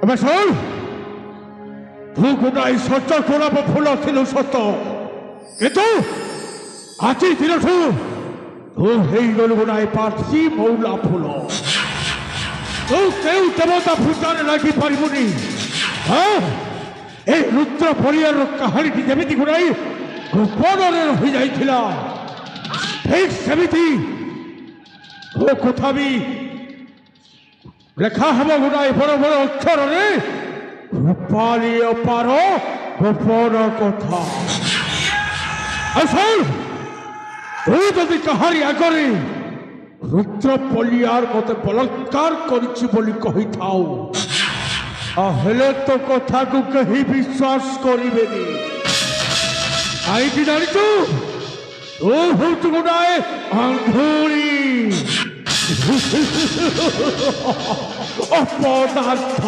এবার শোন, তু গোটাই সত্য তোরা ফুল ছিল সত্য, কিন্তু আজি দিনঠু তু হয়ে গেল গোটাই পার্থী মৌলা ফুল। তু কেউ দেবতা পূজারে লাগি পারিবনি। হ্যাঁ, এই রুদ্র পরিয়ার কাহানিটি যেমিতি গোটাই গোপନରେ রহি যাইছিলা, ঠিক সেমিতি তো কথা বি লেখা হব গোটাই বড় বড় অক্ষরে রূপালী অপার গোপন কথা। আসল তুই যদি কাহারি আগরে রুদ্র পলিয়ার মতে বলৎকার করিছি বলি কহিথাও, তাহলে তো কথাকু কেহি বিশ্বাস করিবেনি। কাইকি জানিছু, তু হউছু গোটাଏ আঙ্গুরি অপদার্থ।